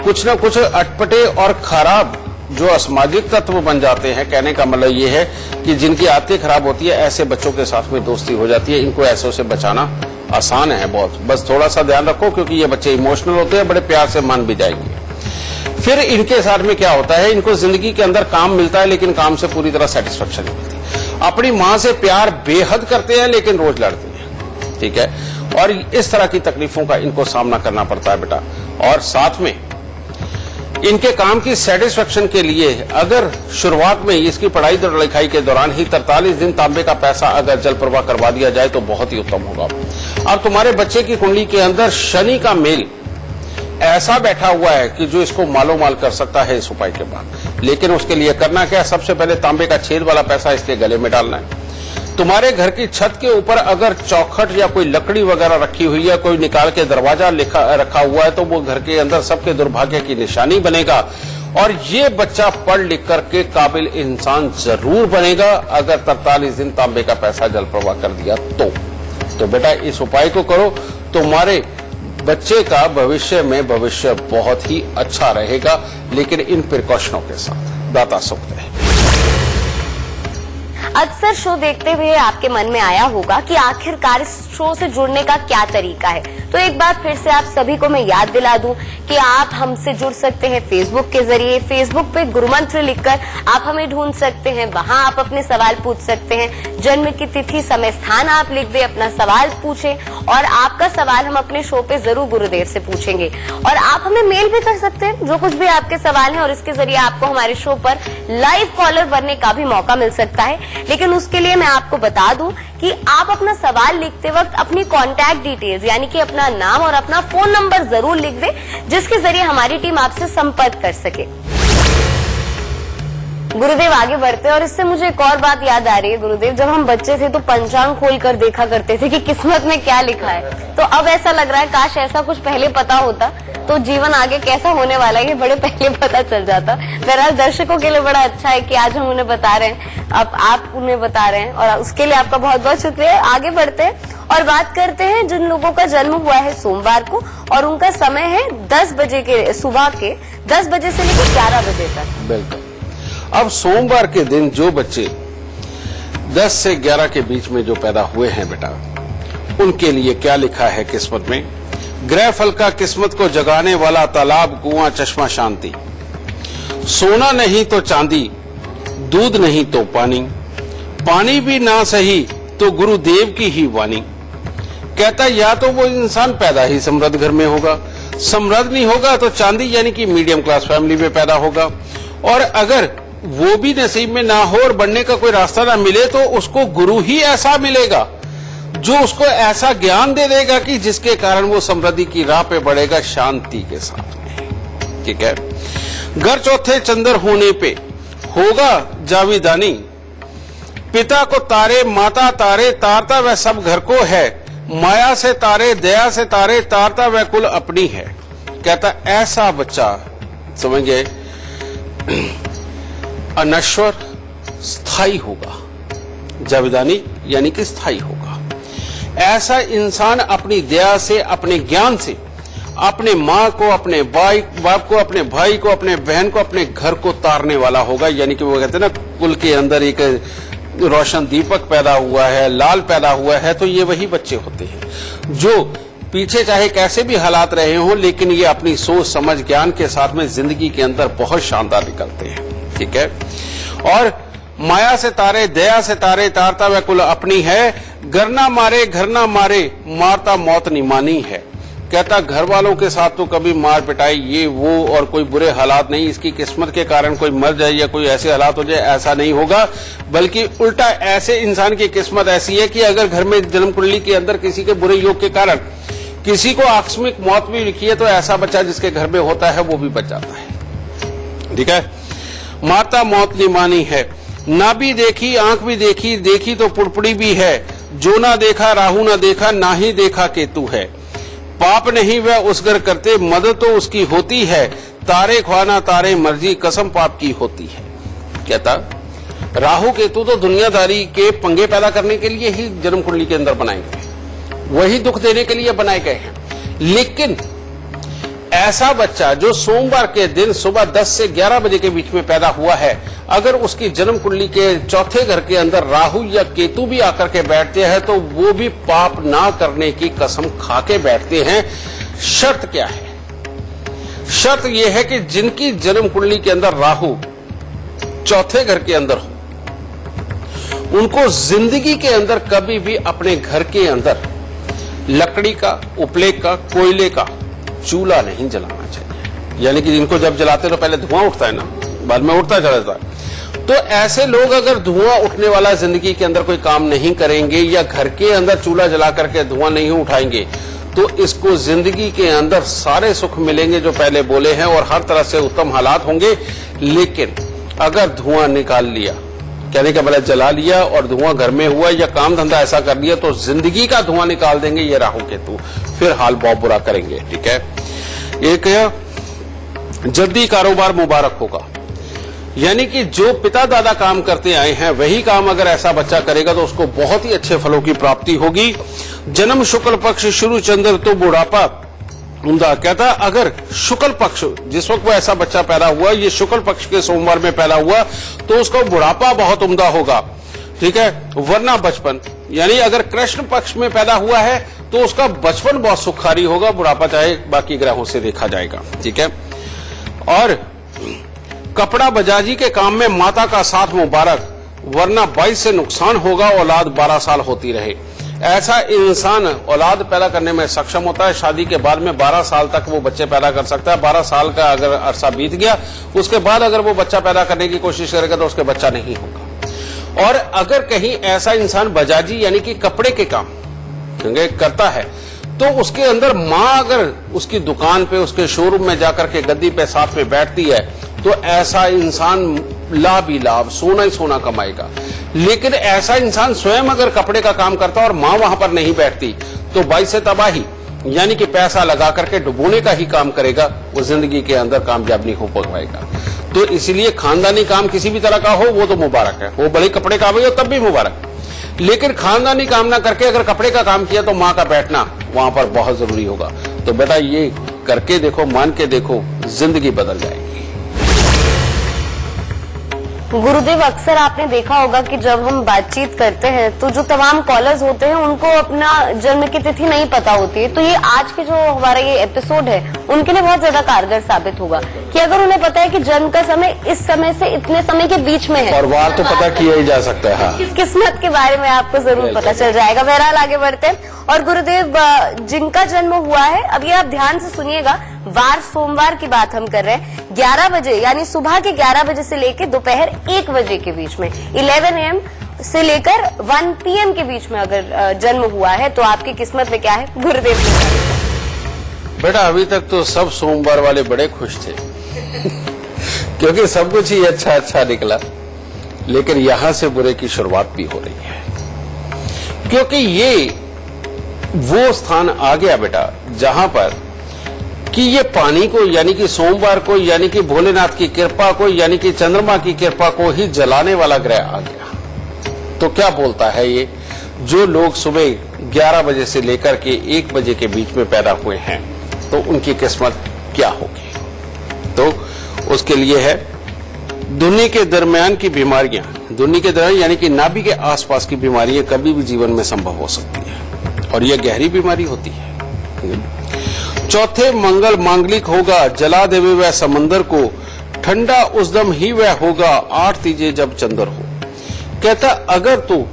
कुछ न कुछ अटपटे और खराब जो असामाजिक तत्व बन जाते हैं, कहने का मतलब ये है कि जिनकी आदतें खराब होती है, ऐसे बच्चों के साथ में दोस्ती हो जाती है। इनको ऐसों से बचाना आसान है बहुत, बस थोड़ा सा ध्यान रखो, क्योंकि ये बच्चे इमोशनल होते हैं, बड़े प्यार से मान भी जाएंगे। फिर इनके साथ में क्या होता है, इनको जिंदगी के अंदर काम मिलता है, लेकिन काम से पूरी तरह सेटिस्फेक्शन नहीं मिलती। अपनी मां से प्यार बेहद करते हैं, लेकिन रोज लड़ते हैं, ठीक है। और इस तरह की तकलीफों का इनको सामना करना पड़ता है बेटा। और साथ में इनके काम की सेटिस्फेक्शन के लिए अगर शुरुआत में इसकी पढ़ाई लिखाई के दौरान ही 43 दिन तांबे का पैसा अगर जल प्रवाह करवा दिया जाए तो बहुत ही उत्तम होगा। अब तुम्हारे बच्चे की कुंडली के अंदर शनि का मेल ऐसा बैठा हुआ है कि जो इसको मालो माल कर सकता है इस उपाय के बाद। लेकिन उसके लिए करना क्या, सबसे पहले तांबे का छेद वाला पैसा इसके गले में डालना है। तुम्हारे घर की छत के ऊपर अगर चौखट या कोई लकड़ी वगैरह रखी हुई है, कोई निकाल के दरवाजा रखा हुआ है, तो वो घर के अंदर सबके दुर्भाग्य की निशानी बनेगा। और ये बच्चा पढ़ लिख करके काबिल इंसान जरूर बनेगा अगर 43 दिन तांबे का पैसा जल प्रवाह कर दिया तो बेटा इस उपाय को करो, तुम्हारे बच्चे का भविष्य में भविष्य बहुत ही अच्छा रहेगा, लेकिन इन प्रिकॉशनों के साथ। दाता सुख दे। अक्सर शो देखते हुए आपके मन में आया होगा कि आखिरकार इस शो से जुड़ने का क्या तरीका है। तो एक बार फिर से आप सभी को मैं याद दिला दूं कि आप हमसे जुड़ सकते हैं फेसबुक के जरिए। फेसबुक पे गुरुमंत्र लिखकर आप हमें ढूंढ सकते हैं, वहां आप अपने सवाल पूछ सकते हैं। जन्म की तिथि समय स्थान आप लिख दे, अपना सवाल पूछें और आपका सवाल हम अपने शो पे जरूर गुरुदेव से पूछेंगे। और आप हमें मेल भी कर सकते हैं जो कुछ भी आपके सवाल हैं, और इसके जरिए आपको हमारे शो पर लाइव कॉलर बनने का भी मौका मिल सकता है। लेकिन उसके लिए मैं आपको बता दूं कि आप अपना सवाल लिखते वक्त अपनी कॉन्टैक्ट डिटेल्स यानी कि अपना नाम और अपना फोन नंबर जरूर लिख दें, जिसके जरिए हमारी टीम आपसे संपर्क कर सके। गुरुदेव आगे बढ़ते हैं, और इससे मुझे एक और बात याद आ रही है। गुरुदेव, जब हम बच्चे थे तो पंचांग खोल कर देखा करते थे कि किस्मत में क्या लिखा है, तो अब ऐसा लग रहा है काश ऐसा कुछ पहले पता होता तो जीवन आगे कैसा होने वाला है ये बड़े पहले पता चल जाता। बहरहाल दर्शकों के लिए बड़ा अच्छा है कि आज हम उन्हें बता रहे हैं, अब आप उन्हें बता रहे हैं, और उसके लिए आपका बहुत बहुत शुक्रिया। आगे बढ़ते हैं और बात करते हैं जिन लोगों का जन्म हुआ है सोमवार को, और उनका समय है 10 बजे के सुबह के 10 बजे से लेकर 11 बजे तक। बिल्कुल। अब सोमवार के दिन जो बच्चे 10 से 11 के बीच में जो पैदा हुए हैं बेटा, उनके लिए क्या लिखा है किस्मत में। ग्रह फल का किस्मत को जगाने वाला तालाब कुआं चश्मा शांति, सोना नहीं तो चांदी, दूध नहीं तो पानी, पानी भी ना सही तो गुरुदेव की ही वाणी। कहता या तो वो इंसान पैदा ही समृद्ध घर में होगा, समृद्ध नहीं होगा तो चांदी यानी कि मीडियम क्लास फैमिली में पैदा होगा, और अगर वो भी नसीब में ना हो और बढ़ने का कोई रास्ता ना मिले तो उसको गुरु ही ऐसा मिलेगा जो उसको ऐसा ज्ञान दे देगा कि जिसके कारण वो समृद्धि की राह पे बढ़ेगा शांति के साथ में। ठीक है। घर चौथे चंद्र होने पे होगा जाविदानी, पिता को तारे माता तारे, तारता वह सब घर को है, माया से तारे दया से तारे, तारता वह कुल अपनी है। कहता ऐसा बच्चा समझिए अनश्वर स्थायी होगा, जाविदानी यानी कि स्थायी होगा। ऐसा इंसान अपनी दया से, अपने ज्ञान से अपने माँ को, अपने बाप को, अपने भाई को, अपने बहन को, अपने घर को तारने वाला होगा। यानी कि वो कहते हैं ना, कुल के अंदर एक रोशन दीपक पैदा हुआ है, लाल पैदा हुआ है, तो ये वही बच्चे होते हैं जो पीछे चाहे कैसे भी हालात रहे हों, लेकिन ये अपनी सोच समझ ज्ञान के साथ में जिंदगी के अंदर बहुत शानदार निकलते हैं। ठीक है। और माया से तारे दया से तारे, तारता वह कुल अपनी है, घर ना मारे घर ना मारे, मारता मौत निमानी है। कहता घर वालों के साथ तो कभी मार पिटाई ये वो और कोई बुरे हालात नहीं, इसकी किस्मत के कारण कोई मर जाए या कोई ऐसे हालात हो जाए, ऐसा नहीं होगा। बल्कि उल्टा ऐसे इंसान की किस्मत ऐसी है कि अगर घर में जन्म कुंडली के अंदर किसी के बुरे योग के कारण किसी को आकस्मिक मौत भी लिखी है तो ऐसा बच्चा जिसके घर में होता है वो भी बच जाता है। ठीक है। मारता मौत निमानी है, ना भी देखी आंख भी देखी, देखी तो पुड़पुड़ी भी है, जो ना देखा राहु ना देखा, ना ही देखा केतु है। पाप नहीं वह उस घर करते, मदद तो उसकी होती है, तारे ख्वाना तारे मर्जी, कसम पाप की होती है। कहता राहु केतु तो दुनियादारी के पंगे पैदा करने के लिए ही जन्म कुंडली के अंदर बनाए गए, वही दुख देने के लिए बनाए गए हैं। लेकिन ऐसा बच्चा जो सोमवार के दिन सुबह 10 से 11 बजे के बीच में पैदा हुआ है, अगर उसकी जन्म कुंडली के चौथे घर के अंदर राहु या केतु भी आकर के बैठते हैं तो वो भी पाप ना करने की कसम खा के बैठते हैं। शर्त क्या है? शर्त यह है कि जिनकी जन्म कुंडली के अंदर राहु चौथे घर के अंदर हो, उनको जिंदगी के अंदर कभी भी अपने घर के अंदर लकड़ी का, उपले का, कोयले का चूल्हा नहीं जलाना चाहिए। यानी कि इनको जब जलाते तो पहले धुआं उठता है ना, बाद में उठता चला जाता है। तो ऐसे लोग अगर धुआं उठने वाला जिंदगी के अंदर कोई काम नहीं करेंगे या घर के अंदर चूल्हा जला करके धुआं नहीं उठाएंगे तो इसको जिंदगी के अंदर सारे सुख मिलेंगे जो पहले बोले हैं और हर तरह से उत्तम हालात होंगे। लेकिन अगर धुआं निकाल लिया, कहने का मतलब जला लिया और धुआं घर में हुआ या काम धंधा ऐसा कर लिया तो जिंदगी का धुआं निकाल देंगे ये राहु केतु, फिर हाल बहुत बुरा करेंगे। ठीक है। एक है जल्दी कारोबार मुबारक होगा, यानी कि जो पिता दादा काम करते आए हैं वही काम अगर ऐसा बच्चा करेगा तो उसको बहुत ही अच्छे फलों की प्राप्ति होगी। जन्म शुक्ल पक्ष शुरू चंद्र तो बुढ़ापा उम्दा। कहता अगर शुक्ल पक्ष जिस वक्त वो ऐसा बच्चा पैदा हुआ, ये शुक्ल पक्ष के सोमवार में पैदा हुआ तो उसको बुढ़ापा बहुत उम्दा होगा। ठीक है। वरना बचपन, यानी अगर कृष्ण पक्ष में पैदा हुआ है तो उसका बचपन बहुत सुखारी होगा, बुढ़ापा चाहे बाकी ग्रहों से देखा जाएगा। ठीक है। और कपड़ा बजाजी के काम में माता का साथ मुबारक, वरना 22 से नुकसान होगा, औलाद 12 साल होती रहे। ऐसा इंसान औलाद पैदा करने में सक्षम होता है। शादी के बाद में 12 साल तक वो बच्चे पैदा कर सकता है। 12 साल का अगर अरसा बीत गया उसके बाद अगर वो बच्चा पैदा करने की कोशिश करेगा तो उसके बच्चा नहीं होगा। और अगर कहीं ऐसा इंसान बजाजी यानी कि कपड़े के काम करता है तो उसके अंदर माँ अगर उसकी दुकान पे, उसके शोरूम में जाकर के गद्दी पे साथ में बैठती है तो ऐसा इंसान लाभ ही लाभ, सोना ही सोना कमाएगा। लेकिन ऐसा इंसान स्वयं अगर कपड़े का काम करता और माँ वहां पर नहीं बैठती तो 22 से तबाही, यानी कि पैसा लगा करके डुबोने का ही काम करेगा, वो जिंदगी के अंदर कामयाब नहीं हो पाएगा। तो इसलिए खानदानी काम किसी भी तरह का हो वो तो मुबारक है, वो बड़े कपड़े का भी हो तब भी मुबारक। लेकिन खानदानी काम ना करके अगर कपड़े का काम किया तो माँ का बैठना वहां पर बहुत जरूरी होगा। तो बेटा ये करके देखो, मान के देखो, जिंदगी बदल जाएगी। गुरुदेव, अक्सर आपने देखा होगा कि जब हम बातचीत करते हैं तो जो तमाम कॉलर्स होते हैं उनको अपना जन्म की तिथि नहीं पता होती है। तो ये आज के जो हमारा ये एपिसोड है उनके लिए बहुत ज्यादा कारगर साबित होगा कि अगर उन्हें पता है कि जन्म का समय इस समय से इतने समय के बीच में है और वार तो पता किया ही जा सकता है। हाँ। इस किस्मत के बारे में आपको जरूर पता चल जाएगा। बहरहाल आगे बढ़ते हैं। और गुरुदेव, जिनका जन्म हुआ है, अब ये आप ध्यान से सुनिएगा, वार सोमवार की बात हम कर रहे हैं, 11 बजे यानी सुबह के 11 बजे से लेकर दोपहर 1 बजे के बीच में, 11 AM से लेकर 1 PM के बीच में अगर जन्म हुआ है तो आपकी किस्मत में क्या है गुरुदेव? बेटा अभी तक तो सब सोमवार वाले बड़े खुश थे क्योंकि सब कुछ ही अच्छा अच्छा निकला। लेकिन यहां से बुरे की शुरुआत भी हो रही है, क्योंकि ये वो स्थान आ गया बेटा जहां पर कि ये पानी को, यानी कि सोमवार को, यानी कि भोलेनाथ की कृपा को, यानी कि चंद्रमा की कृपा को ही जलाने वाला ग्रह आ गया। तो क्या बोलता है ये, जो लोग सुबह 11 बजे से लेकर के 1 बजे के बीच में पैदा हुए हैं तो उनकी किस्मत क्या होगी? तो उसके लिए है दुनिया के दरमियान की बीमारियां, दुनिया के दरमियान यानी कि नाभि के आसपास की बीमारियां कभी भी जीवन में संभव हो सकती है और यह गहरी बीमारी होती है। चौथे मंगल मांगलिक होगा, जला देवे वह समंदर को, ठंडा उस दम ही वह होगा, 8 तीजे जब चंद्र हो। कहता अगर तू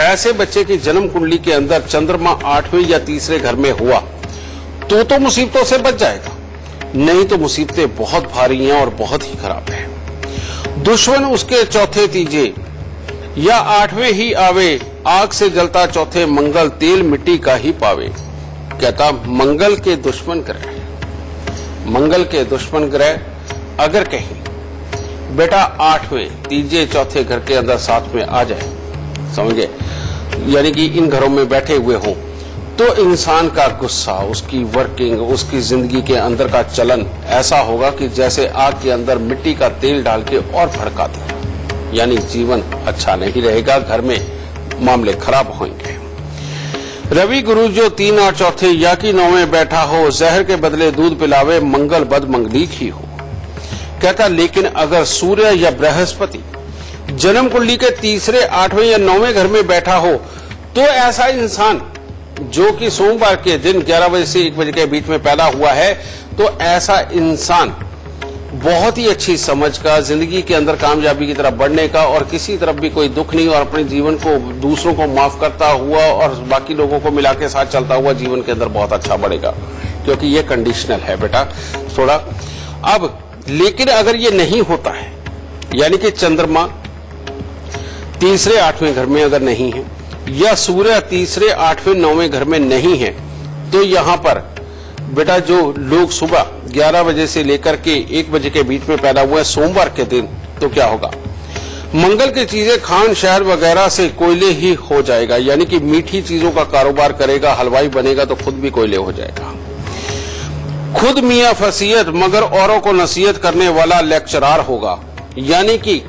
ऐसे बच्चे की जन्म कुंडली के अंदर चंद्रमा 8वें या तीसरे घर में हुआ तो मुसीबतों से बच जाएगा, नहीं तो मुसीबतें बहुत भारी हैं और बहुत ही खराब है। दुश्मन उसके चौथे तीजे या 8वें ही आवे, आग से जलता चौथे मंगल, तेल मिट्टी का ही पावे। कहता मंगल के दुश्मन ग्रह, मंगल के दुश्मन ग्रह अगर कहीं बेटा 8वें तीजे चौथे घर के अंदर साथ में आ जाए, समझे, यानी कि इन घरों में बैठे हुए हों, तो इंसान का गुस्सा, उसकी वर्किंग, उसकी जिंदगी के अंदर का चलन ऐसा होगा कि जैसे आग के अंदर मिट्टी का तेल डाल के और भड़का दिया। यानी जीवन अच्छा नहीं रहेगा, घर में मामले खराब होंगे। रवि गुरु जो 3 और चौथे या कि 9 में बैठा हो, जहर के बदले दूध पिलावे, मंगल बद मंगलीक ही हो। कहता लेकिन अगर सूर्य या बृहस्पति जन्म कुंडली के 3, 8वें या 9वें घर में बैठा हो, तो ऐसा इंसान जो कि सोमवार के दिन 11 बजे से 1 बजे के बीच में पैदा हुआ है, तो ऐसा इंसान बहुत ही अच्छी समझ का, जिंदगी के अंदर कामयाबी की तरफ बढ़ने का और किसी तरफ भी कोई दुख नहीं, और अपने जीवन को दूसरों को माफ करता हुआ और बाकी लोगों को मिला के साथ चलता हुआ जीवन के अंदर बहुत अच्छा बढ़ेगा, क्योंकि ये कंडीशनल है बेटा थोड़ा। अब लेकिन अगर ये नहीं होता है, यानी कि चंद्रमा 3, 8वें घर में अगर नहीं है, या सूर्य 3, 8वें, 9वें घर में नहीं है, तो यहां पर बेटा जो लोग सुबह 11 बजे से लेकर के 1 बजे के बीच में पैदा हुए सोमवार के दिन, तो क्या होगा, मंगल की चीजें खान शहर वगैरह से कोयले ही हो जाएगा, यानी कि मीठी चीजों का कारोबार करेगा, हलवाई बनेगा तो खुद भी कोयले हो जाएगा। खुद मियां फसीयत मगर औरों को नसीहत करने वाला लेक्चरार होगा, यानी कि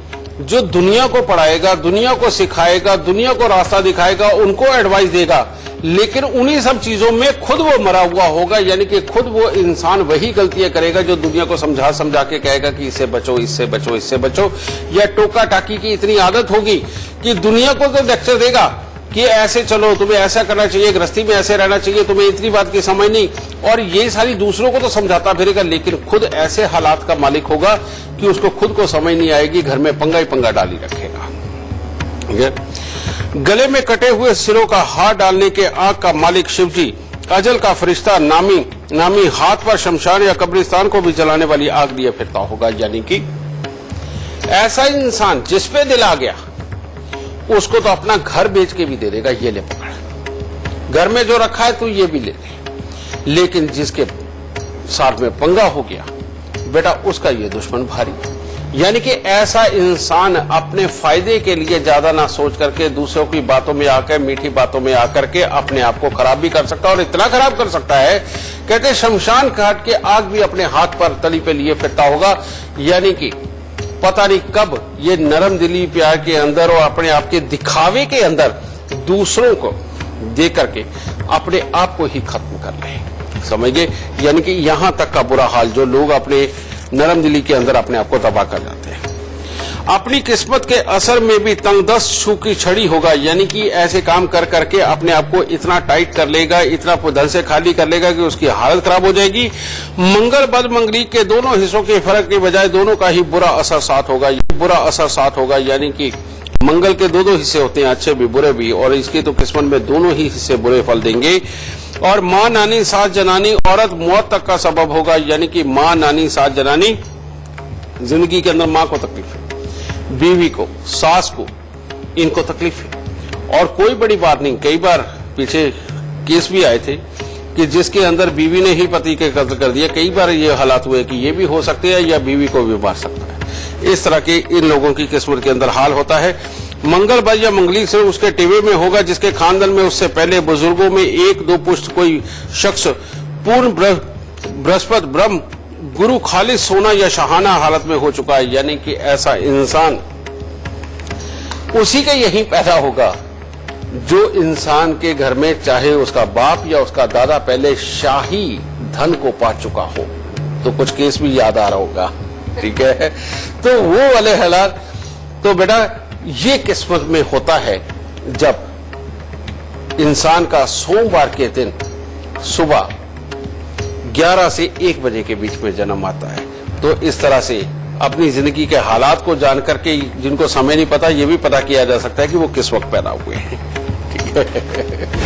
जो दुनिया को पढ़ाएगा, दुनिया को सिखाएगा, दुनिया को रास्ता दिखाएगा, उनको एडवाइस देगा, लेकिन उन्हीं सब चीजों में खुद वो मरा हुआ होगा, यानी कि खुद वो इंसान वही गलतियां करेगा जो दुनिया को समझा समझा के कहेगा कि इससे बचो, इससे बचो, इससे बचो, या टोका टाकी की इतनी आदत होगी कि दुनिया को तो लेक्चर देगा कि ऐसे चलो, तुम्हें ऐसा करना चाहिए, गृहस्थी में ऐसे रहना चाहिए, तुम्हें इतनी बात की समझ नहीं, और ये सारी दूसरों को तो समझाता फिरेगा, लेकिन खुद ऐसे हालात का मालिक होगा कि उसको खुद को समझ नहीं आएगी, घर में पंगा ही पंगा डाली रखेगा। गले में कटे हुए सिरों का हाथ डालने के आग का मालिक शिवजी, अजल का फरिश्ता नामी हाथ पर शमशान या कब्रिस्तान को भी जलाने वाली आग लिए फिरता होगा, यानी कि ऐसा इंसान जिस पे दिल आ गया उसको तो अपना घर बेच के भी दे देगा, ये ले पकड़, घर में जो रखा है तू ये भी ले ले, लेकिन जिसके साथ में पंगा हो गया बेटा उसका ये दुश्मन भारी, यानी कि ऐसा इंसान अपने फायदे के लिए ज्यादा ना सोच करके दूसरों की बातों में आकर, मीठी बातों में आकर के अपने आप को खराब भी कर सकता है, और इतना खराब कर सकता है कहते शमशान घाट के आग भी अपने हाथ पर तली पे लिए फिरता होगा, यानी कि पता नहीं कब ये नरम दिली प्यार के अंदर और अपने आप के दिखावे के अंदर दूसरों को दे करके अपने आप को ही खत्म कर ले, समझिए, यानी कि यहां तक का बुरा हाल जो लोग अपने नरम दिली के अंदर अपने आप को तबाह कर जाते हैं। अपनी किस्मत के असर में भी तंगदस्त छू की छड़ी होगा, यानी कि ऐसे काम कर करके अपने आप को इतना टाइट कर लेगा, इतना धन से खाली कर लेगा कि उसकी हालत खराब हो जाएगी। मंगल बद मंगली के दोनों हिस्सों के फर्क के बजाय दोनों का ही बुरा असर साथ होगा, बुरा असर साथ होगा, यानी कि मंगल के दो हिस्से होते हैं, अच्छे भी बुरे भी, और इसकी तो किस्मत में दोनों ही हिस्से बुरे फल देंगे। और माँ नानी सास जनानी औरत मौत तक का सबब होगा, यानी कि माँ नानी सास जनानी जिंदगी के अंदर माँ को तकलीफ है, बीवी को, सास को, इनको तकलीफ है, और कोई बड़ी बात नहीं। कई बार पीछे केस भी आए थे कि जिसके अंदर बीवी ने ही पति के कत्ल कर दिया, कई बार ये हालात हुए कि ये भी हो सकते हैं या बीवी को भी मार सकता है, इस तरह के इन लोगों की किस्मत के अंदर हाल होता है। मंगल बद या मंगली से उसके टिवे में होगा जिसके खानदान में उससे पहले बुजुर्गों में 1-2 पुश्त कोई शख्स पूर्ण बृहस्पति ब्रह्म गुरु खालिद सोना या शहाना हालत में हो चुका है, यानी कि ऐसा इंसान उसी के यही पैदा होगा जो इंसान के घर में चाहे उसका बाप या उसका दादा पहले शाही धन को पा चुका हो, तो कुछ केस भी याद आ रहा होगा, ठीक है, तो वो वाले हालात तो बेटा ये किस्मत में होता है जब इंसान का सोमवार के दिन सुबह 11 से 1 बजे के बीच में जन्म आता है। तो इस तरह से अपनी जिंदगी के हालात को जान करके जिनको समय नहीं पता ये भी पता किया जा सकता है कि वो किस वक्त पैदा हुए हैं, ठीक है।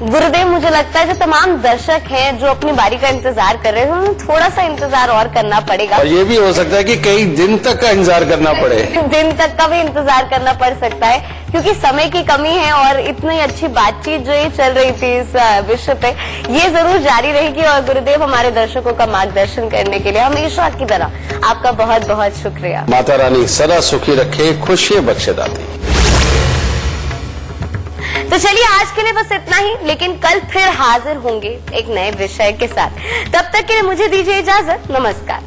गुरुदेव, मुझे लगता है जो तमाम दर्शक हैं जो अपनी बारी का इंतजार कर रहे हैं उन्हें थोड़ा सा इंतजार और करना पड़ेगा, और ये भी हो सकता है कि कई दिन तक का इंतजार करना पड़े दिन तक का भी इंतजार करना पड़ सकता है, क्योंकि समय की कमी है और इतनी अच्छी बातचीत जो ये चल रही थी इस विषय पे, ये जरूर जारी रहेगी। और गुरुदेव, हमारे दर्शकों का मार्गदर्शन करने के लिए हमेशा की तरह आपका बहुत बहुत शुक्रिया। माता रानी सदा सुखी रखे, खुशियां बख्शे दाती। तो चलिए आज के लिए बस इतना ही, लेकिन कल फिर हाजिर होंगे एक नए विषय के साथ। तब तक के लिए मुझे दीजिए इजाजत, नमस्कार।